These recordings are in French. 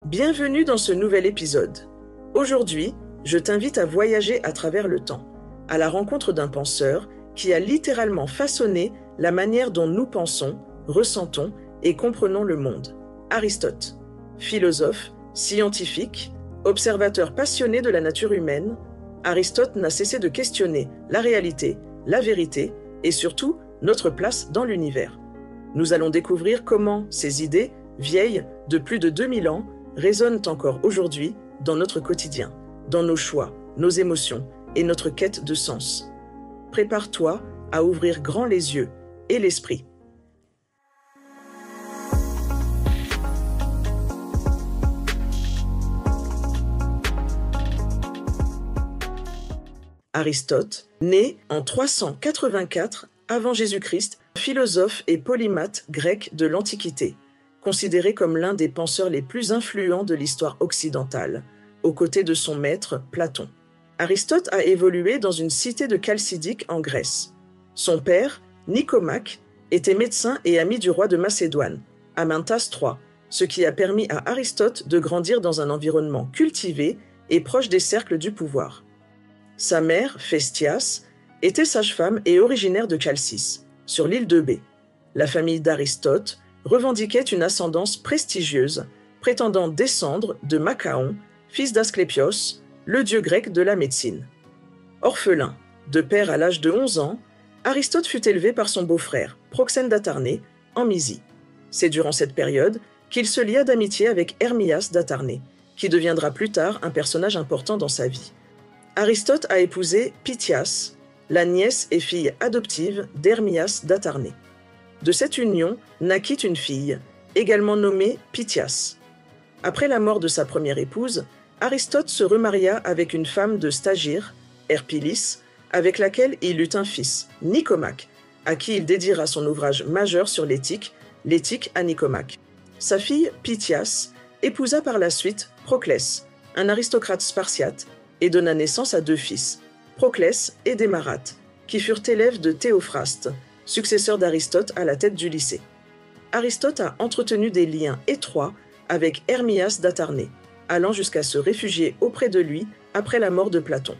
Bienvenue dans ce nouvel épisode. Aujourd'hui, je t'invite à voyager à travers le temps, à la rencontre d'un penseur qui a littéralement façonné la manière dont nous pensons, ressentons et comprenons le monde. Aristote, philosophe, scientifique, observateur passionné de la nature humaine, Aristote n'a cessé de questionner la réalité, la vérité et surtout notre place dans l'univers. Nous allons découvrir comment ces idées, vieilles de plus de 2000 ans, résonnent encore aujourd'hui dans notre quotidien, dans nos choix, nos émotions et notre quête de sens. Prépare-toi à ouvrir grand les yeux et l'esprit. Aristote, né en 384 avant Jésus-Christ, philosophe et polymathe grec de l'Antiquité, considéré comme l'un des penseurs les plus influents de l'histoire occidentale, aux côtés de son maître Platon. Aristote a évolué dans une cité de Chalcidique en Grèce. Son père, Nicomaque, était médecin et ami du roi de Macédoine, Amyntas III, ce qui a permis à Aristote de grandir dans un environnement cultivé et proche des cercles du pouvoir. Sa mère, Phéstias, était sage-femme et originaire de Chalcis, sur l'île d'Eubée. La famille d'Aristote revendiquait une ascendance prestigieuse, prétendant descendre de Machaon, fils d'Asclépios, le dieu grec de la médecine. Orphelin, de père à l'âge de 11 ans, Aristote fut élevé par son beau-frère, Proxène d'Atarnée, en Mysie. C'est durant cette période qu'il se lia d'amitié avec Hermias d'Atarnée, qui deviendra plus tard un personnage important dans sa vie. Aristote a épousé Pythias, la nièce et fille adoptive d'Hermias d'Atarnée. De cette union naquit une fille, également nommée Pythias. Après la mort de sa première épouse, Aristote se remaria avec une femme de Stagire, Herpilis, avec laquelle il eut un fils, Nicomaque, à qui il dédiera son ouvrage majeur sur l'éthique, L'éthique à Nicomaque. Sa fille, Pythias, épousa par la suite Proclès, un aristocrate spartiate, et donna naissance à deux fils, Proclès et Démarate, qui furent élèves de Théophraste, successeur d'Aristote à la tête du lycée. Aristote a entretenu des liens étroits avec Hermias d'Atarnée, allant jusqu'à se réfugier auprès de lui après la mort de Platon.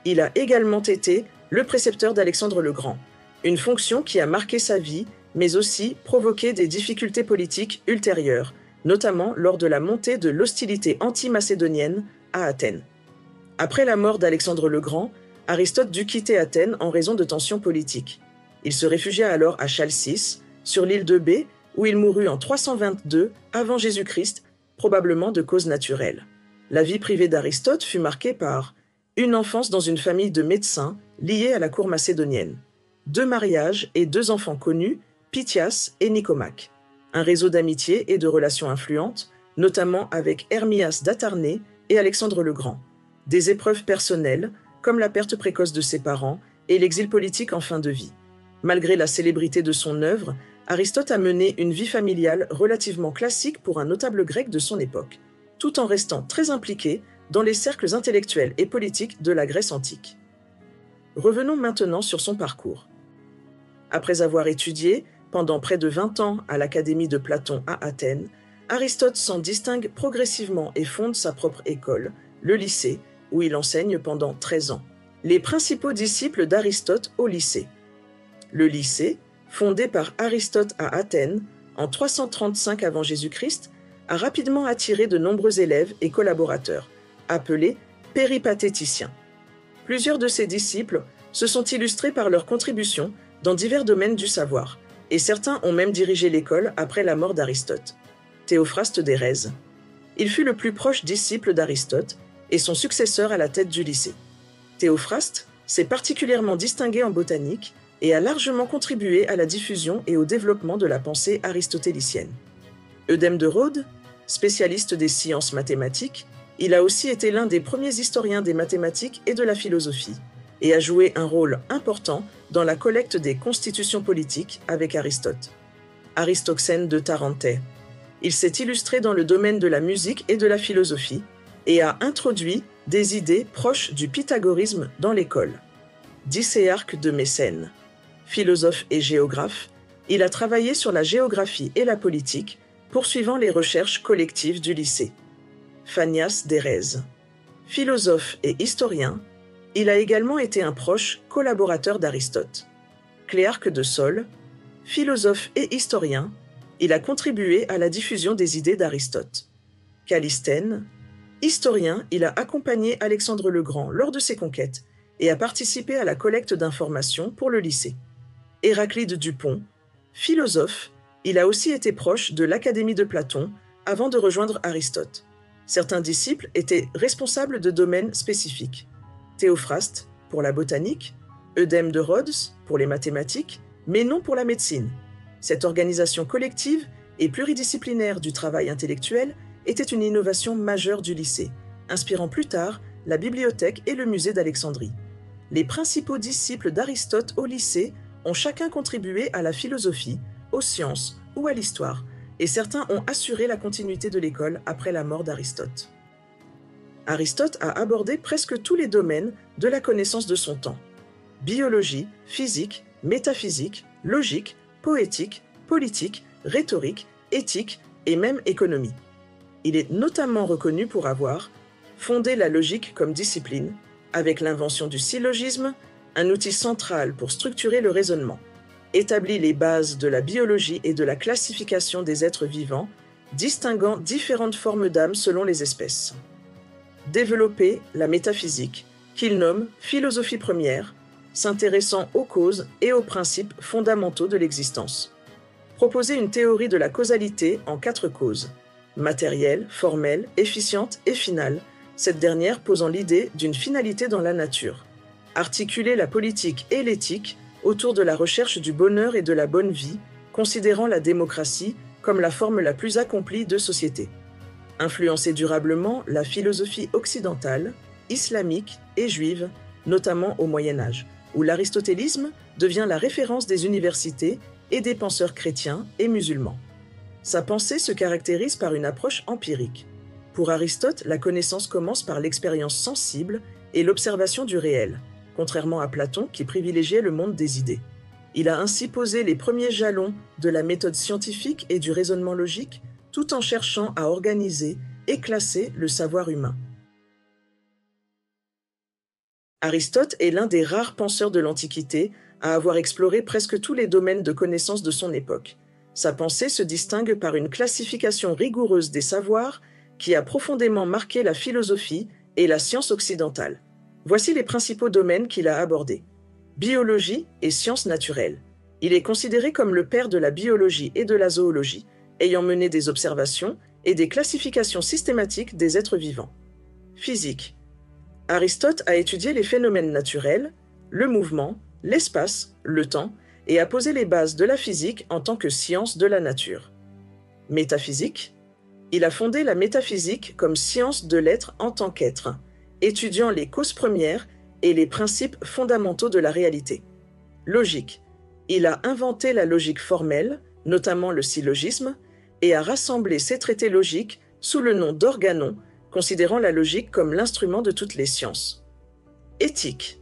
Il a également été le précepteur d'Alexandre le Grand, une fonction qui a marqué sa vie, mais aussi provoqué des difficultés politiques ultérieures, notamment lors de la montée de l'hostilité anti-macédonienne à Athènes. Après la mort d'Alexandre le Grand, Aristote dut quitter Athènes en raison de tensions politiques. Il se réfugia alors à Chalcis, sur l'île d'Eubée, où il mourut en 322 avant Jésus-Christ, probablement de cause naturelle. La vie privée d'Aristote fut marquée par une enfance dans une famille de médecins liés à la cour macédonienne, 2 mariages et 2 enfants connus, Pythias et Nicomaque, un réseau d'amitié et de relations influentes, notamment avec Hermias d'Atarnée et Alexandre le Grand, des épreuves personnelles, comme la perte précoce de ses parents et l'exil politique en fin de vie. Malgré la célébrité de son œuvre, Aristote a mené une vie familiale relativement classique pour un notable grec de son époque, tout en restant très impliqué dans les cercles intellectuels et politiques de la Grèce antique. Revenons maintenant sur son parcours. Après avoir étudié pendant près de 20 ans à l'Académie de Platon à Athènes, Aristote s'en distingue progressivement et fonde sa propre école, le lycée, où il enseigne pendant 13 ans. Les principaux disciples d'Aristote au lycée. Le lycée, fondé par Aristote à Athènes en 335 avant Jésus-Christ, a rapidement attiré de nombreux élèves et collaborateurs, appelés péripatéticiens. Plusieurs de ses disciples se sont illustrés par leurs contributions dans divers domaines du savoir, et certains ont même dirigé l'école après la mort d'Aristote. Théophraste d'Érèse. Il fut le plus proche disciple d'Aristote et son successeur à la tête du lycée. Théophraste s'est particulièrement distingué en botanique et a largement contribué à la diffusion et au développement de la pensée aristotélicienne. Eudème de Rhodes, spécialiste des sciences mathématiques, il a aussi été l'un des premiers historiens des mathématiques et de la philosophie, et a joué un rôle important dans la collecte des constitutions politiques avec Aristote. Aristoxène de Tarentais. Il s'est illustré dans le domaine de la musique et de la philosophie, et a introduit des idées proches du pythagorisme dans l'école. Dicéarque de Mécène. Philosophe et géographe, il a travaillé sur la géographie et la politique, poursuivant les recherches collectives du lycée. Phanias d'Érèse. Philosophe et historien, il a également été un proche collaborateur d'Aristote. Cléarque de Sole, philosophe et historien, il a contribué à la diffusion des idées d'Aristote. Callisthène, historien, il a accompagné Alexandre le Grand lors de ses conquêtes et a participé à la collecte d'informations pour le lycée. Héraclide Dupont, philosophe, il a aussi été proche de l'Académie de Platon avant de rejoindre Aristote. Certains disciples étaient responsables de domaines spécifiques. Théophraste pour la botanique, Eudème de Rhodes pour les mathématiques, mais non pour la médecine. Cette organisation collective et pluridisciplinaire du travail intellectuel était une innovation majeure du lycée, inspirant plus tard la bibliothèque et le musée d'Alexandrie. Les principaux disciples d'Aristote au lycée ont chacun contribué à la philosophie, aux sciences ou à l'histoire, et certains ont assuré la continuité de l'école après la mort d'Aristote. Aristote a abordé presque tous les domaines de la connaissance de son temps. Biologie, physique, métaphysique, logique, poétique, politique, rhétorique, éthique et même économie. Il est notamment reconnu pour avoir fondé la logique comme discipline, avec l'invention du syllogisme, un outil central pour structurer le raisonnement, établi les bases de la biologie et de la classification des êtres vivants, distinguant différentes formes d'âme selon les espèces. Développer la métaphysique, qu'il nomme philosophie première, s'intéressant aux causes et aux principes fondamentaux de l'existence. Proposer une théorie de la causalité en 4 causes, matérielle, formelle, efficiente et finale, cette dernière posant l'idée d'une finalité dans la nature. Articuler la politique et l'éthique autour de la recherche du bonheur et de la bonne vie, considérant la démocratie comme la forme la plus accomplie de société. Influencer durablement la philosophie occidentale, islamique et juive, notamment au Moyen-Âge, où l'aristotélisme devient la référence des universités et des penseurs chrétiens et musulmans. Sa pensée se caractérise par une approche empirique. Pour Aristote, la connaissance commence par l'expérience sensible et l'observation du réel, contrairement à Platon qui privilégiait le monde des idées. Il a ainsi posé les premiers jalons de la méthode scientifique et du raisonnement logique, tout en cherchant à organiser et classer le savoir humain. Aristote est l'un des rares penseurs de l'Antiquité à avoir exploré presque tous les domaines de connaissance de son époque. Sa pensée se distingue par une classification rigoureuse des savoirs qui a profondément marqué la philosophie et la science occidentale. Voici les principaux domaines qu'il a abordés. Biologie et sciences naturelles. Il est considéré comme le père de la biologie et de la zoologie, ayant mené des observations et des classifications systématiques des êtres vivants. Physique. Aristote a étudié les phénomènes naturels, le mouvement, l'espace, le temps, et a posé les bases de la physique en tant que science de la nature. Métaphysique. Il a fondé la métaphysique comme science de l'être en tant qu'être, étudiant les causes premières et les principes fondamentaux de la réalité. Logique. Il a inventé la logique formelle, notamment le syllogisme, et a rassemblé ses traités logiques sous le nom d'organon, considérant la logique comme l'instrument de toutes les sciences. Éthique.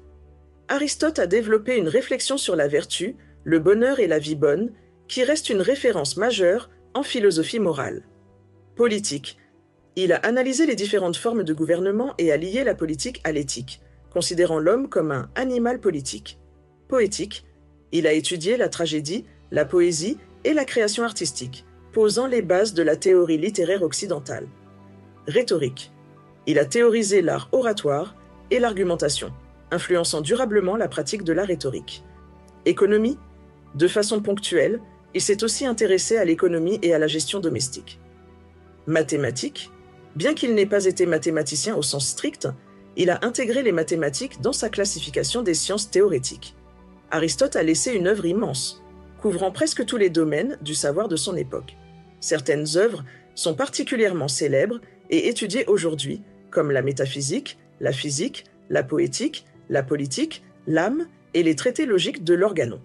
Aristote a développé une réflexion sur la vertu, le bonheur et la vie bonne, qui reste une référence majeure en philosophie morale. Politique. Il a analysé les différentes formes de gouvernement et a lié la politique à l'éthique, considérant l'homme comme un animal politique. Poétique. Il a étudié la tragédie, la poésie et la création artistique, posant les bases de la théorie littéraire occidentale. Rhétorique. Il a théorisé l'art oratoire et l'argumentation, influençant durablement la pratique de la rhétorique. Économie. De façon ponctuelle, il s'est aussi intéressé à l'économie et à la gestion domestique. Mathématiques. Bien qu'il n'ait pas été mathématicien au sens strict, il a intégré les mathématiques dans sa classification des sciences théorétiques. Aristote a laissé une œuvre immense, couvrant presque tous les domaines du savoir de son époque. Certaines œuvres sont particulièrement célèbres et étudiées aujourd'hui, comme la métaphysique, la physique, la poétique, la politique, l'âme et les traités logiques de l'organon.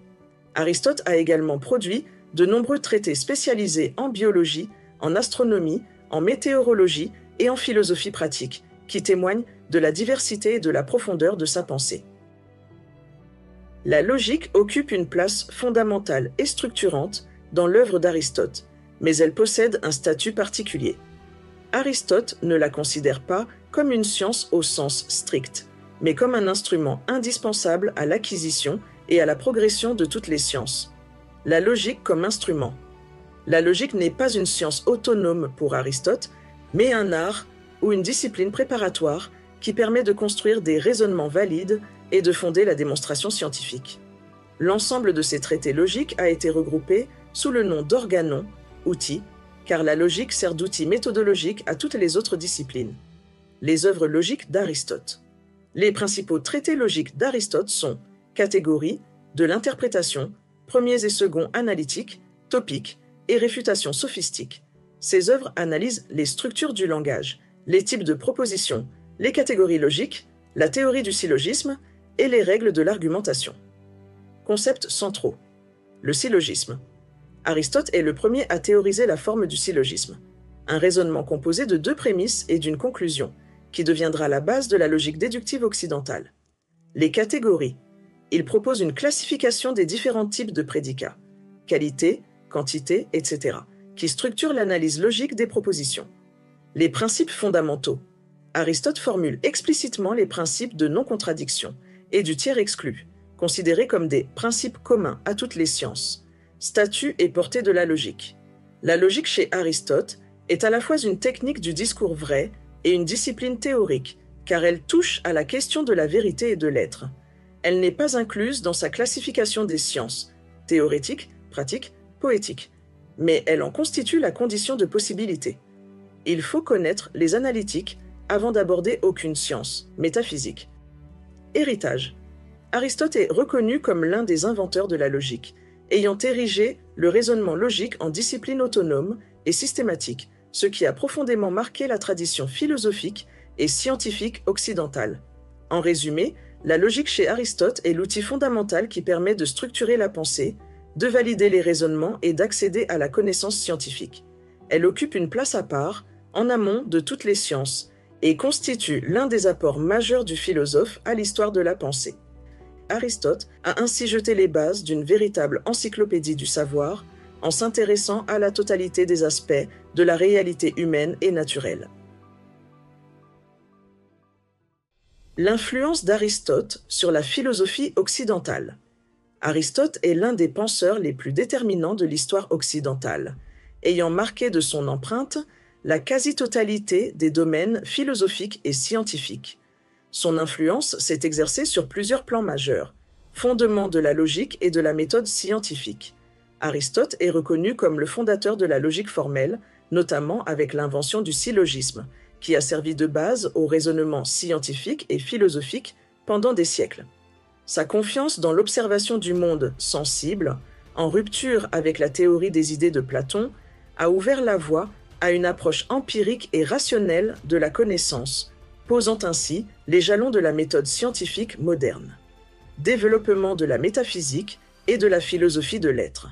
Aristote a également produit de nombreux traités spécialisés en biologie, en astronomie, en météorologie et en philosophie pratique, qui témoignent de la diversité et de la profondeur de sa pensée. La logique occupe une place fondamentale et structurante dans l'œuvre d'Aristote, mais elle possède un statut particulier. Aristote ne la considère pas comme une science au sens strict, mais comme un instrument indispensable à l'acquisition et à la progression de toutes les sciences. La logique comme instrument. La logique n'est pas une science autonome pour Aristote, mais un art ou une discipline préparatoire qui permet de construire des raisonnements valides et de fonder la démonstration scientifique. L'ensemble de ces traités logiques a été regroupé sous le nom d'organon, outil, car la logique sert d'outil méthodologique à toutes les autres disciplines. Les œuvres logiques d'Aristote. Les principaux traités logiques d'Aristote sont catégories, de l'interprétation, premiers et seconds analytiques, topiques et réfutations sophistiques. Ces œuvres analysent les structures du langage, les types de propositions, les catégories logiques, la théorie du syllogisme et les règles de l'argumentation. Concepts centraux. Le syllogisme. Aristote est le premier à théoriser la forme du syllogisme, un raisonnement composé de deux prémices et d'une conclusion, qui deviendra la base de la logique déductive occidentale. Les catégories. Il propose une classification des différents types de prédicats, qualité, quantité, etc., qui structurent l'analyse logique des propositions. Les principes fondamentaux. Aristote formule explicitement les principes de non-contradiction et du tiers exclu, considérés comme des principes communs à toutes les sciences, statut et portée de la logique. La logique chez Aristote est à la fois une technique du discours vrai et une discipline théorique, car elle touche à la question de la vérité et de l'être. Elle n'est pas incluse dans sa classification des sciences, théorétique, pratique, poétique, mais elle en constitue la condition de possibilité. Il faut connaître les analytiques avant d'aborder aucune science, métaphysique. Héritage. Aristote est reconnu comme l'un des inventeurs de la logique, ayant érigé le raisonnement logique en discipline autonome et systématique, ce qui a profondément marqué la tradition philosophique et scientifique occidentale. En résumé, la logique chez Aristote est l'outil fondamental qui permet de structurer la pensée, de valider les raisonnements et d'accéder à la connaissance scientifique. Elle occupe une place à part, en amont de toutes les sciences, et constitue l'un des apports majeurs du philosophe à l'histoire de la pensée. Aristote a ainsi jeté les bases d'une véritable encyclopédie du savoir, en s'intéressant à la totalité des aspects de la réalité humaine et naturelle. L'influence d'Aristote sur la philosophie occidentale. Aristote est l'un des penseurs les plus déterminants de l'histoire occidentale, ayant marqué de son empreinte la quasi-totalité des domaines philosophiques et scientifiques. Son influence s'est exercée sur plusieurs plans majeurs, fondements de la logique et de la méthode scientifique. Aristote est reconnu comme le fondateur de la logique formelle, notamment avec l'invention du syllogisme, qui a servi de base au raisonnement scientifique et philosophique pendant des siècles. Sa confiance dans l'observation du monde sensible, en rupture avec la théorie des idées de Platon, a ouvert la voie à une approche empirique et rationnelle de la connaissance, posant ainsi les jalons de la méthode scientifique moderne. Développement de la métaphysique et de la philosophie de l'être.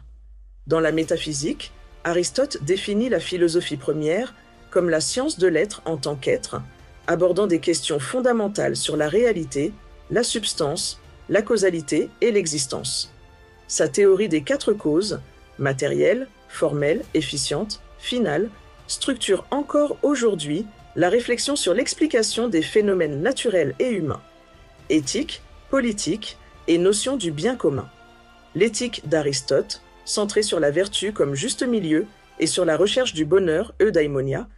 Dans la métaphysique, Aristote définit la philosophie première comme la science de l'être en tant qu'être, abordant des questions fondamentales sur la réalité, la substance, la causalité et l'existence. Sa théorie des quatre causes, matérielle, formelle, efficiente, finale, structure encore aujourd'hui la réflexion sur l'explication des phénomènes naturels et humains, éthique, politique et notion du bien commun. L'éthique d'Aristote, centrée sur la vertu comme juste milieu et sur la recherche du bonheur, eudaimonia,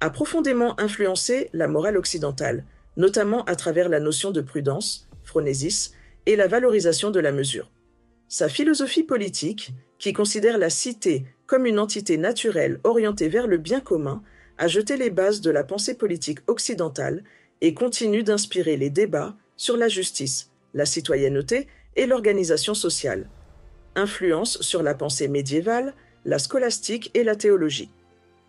a profondément influencé la morale occidentale, notamment à travers la notion de prudence, phronésis, et la valorisation de la mesure. Sa philosophie politique, qui considère la cité comme une entité naturelle orientée vers le bien commun, a jeté les bases de la pensée politique occidentale et continue d'inspirer les débats sur la justice, la citoyenneté et l'organisation sociale. Influence sur la pensée médiévale, la scolastique et la théologie.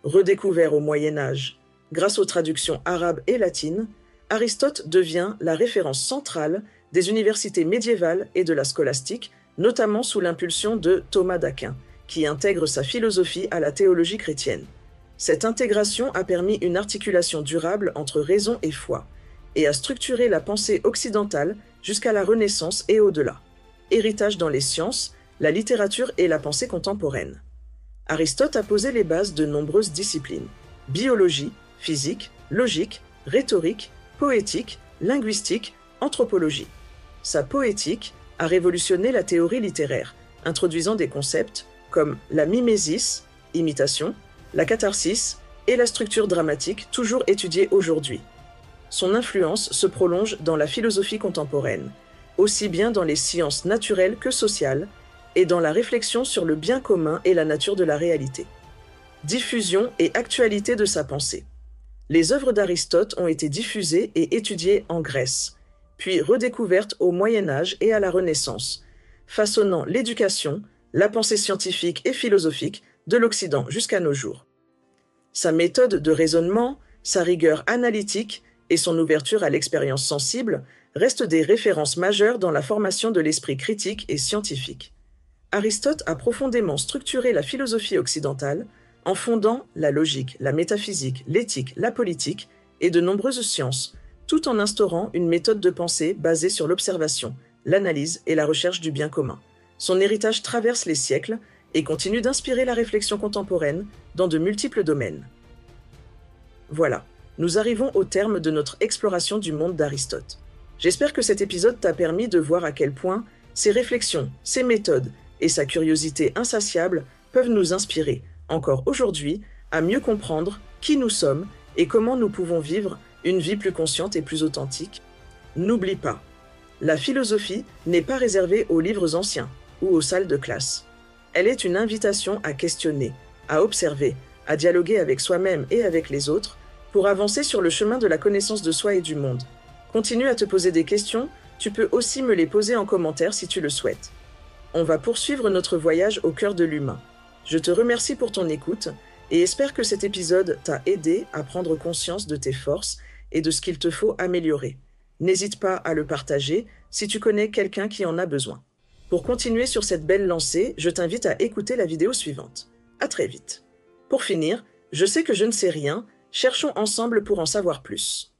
Redécouvert au Moyen Âge, grâce aux traductions arabes et latines, Aristote devient la référence centrale des universités médiévales et de la scolastique, notamment sous l'impulsion de Thomas d'Aquin, qui intègre sa philosophie à la théologie chrétienne. Cette intégration a permis une articulation durable entre raison et foi, et a structuré la pensée occidentale jusqu'à la Renaissance et au-delà. Héritage dans les sciences, la littérature et la pensée contemporaine. Aristote a posé les bases de nombreuses disciplines: biologie, physique, logique, rhétorique, poétique, linguistique, anthropologie. Sa poétique a révolutionné la théorie littéraire, introduisant des concepts comme la mimésis, imitation, la catharsis et la structure dramatique, toujours étudiées aujourd'hui. Son influence se prolonge dans la philosophie contemporaine, aussi bien dans les sciences naturelles que sociales, et dans la réflexion sur le bien commun et la nature de la réalité. Diffusion et actualité de sa pensée. Les œuvres d'Aristote ont été diffusées et étudiées en Grèce, puis redécouvertes au Moyen Âge et à la Renaissance, façonnant l'éducation, la pensée scientifique et philosophique de l'Occident jusqu'à nos jours. Sa méthode de raisonnement, sa rigueur analytique et son ouverture à l'expérience sensible restent des références majeures dans la formation de l'esprit critique et scientifique. Aristote a profondément structuré la philosophie occidentale en fondant la logique, la métaphysique, l'éthique, la politique et de nombreuses sciences, tout en instaurant une méthode de pensée basée sur l'observation, l'analyse et la recherche du bien commun. Son héritage traverse les siècles et continue d'inspirer la réflexion contemporaine dans de multiples domaines. Voilà, nous arrivons au terme de notre exploration du monde d'Aristote. J'espère que cet épisode t'a permis de voir à quel point ses réflexions, ses méthodes et sa curiosité insatiable peuvent nous inspirer, encore aujourd'hui, à mieux comprendre qui nous sommes et comment nous pouvons vivre une vie plus consciente et plus authentique. N'oublie pas, la philosophie n'est pas réservée aux livres anciens ou aux salles de classe. Elle est une invitation à questionner, à observer, à dialoguer avec soi-même et avec les autres pour avancer sur le chemin de la connaissance de soi et du monde. Continue à te poser des questions, tu peux aussi me les poser en commentaire si tu le souhaites. On va poursuivre notre voyage au cœur de l'humain. Je te remercie pour ton écoute et espère que cet épisode t'a aidé à prendre conscience de tes forces et de ce qu'il te faut améliorer. N'hésite pas à le partager si tu connais quelqu'un qui en a besoin. Pour continuer sur cette belle lancée, je t'invite à écouter la vidéo suivante. À très vite. Pour finir, je sais que je ne sais rien, cherchons ensemble pour en savoir plus.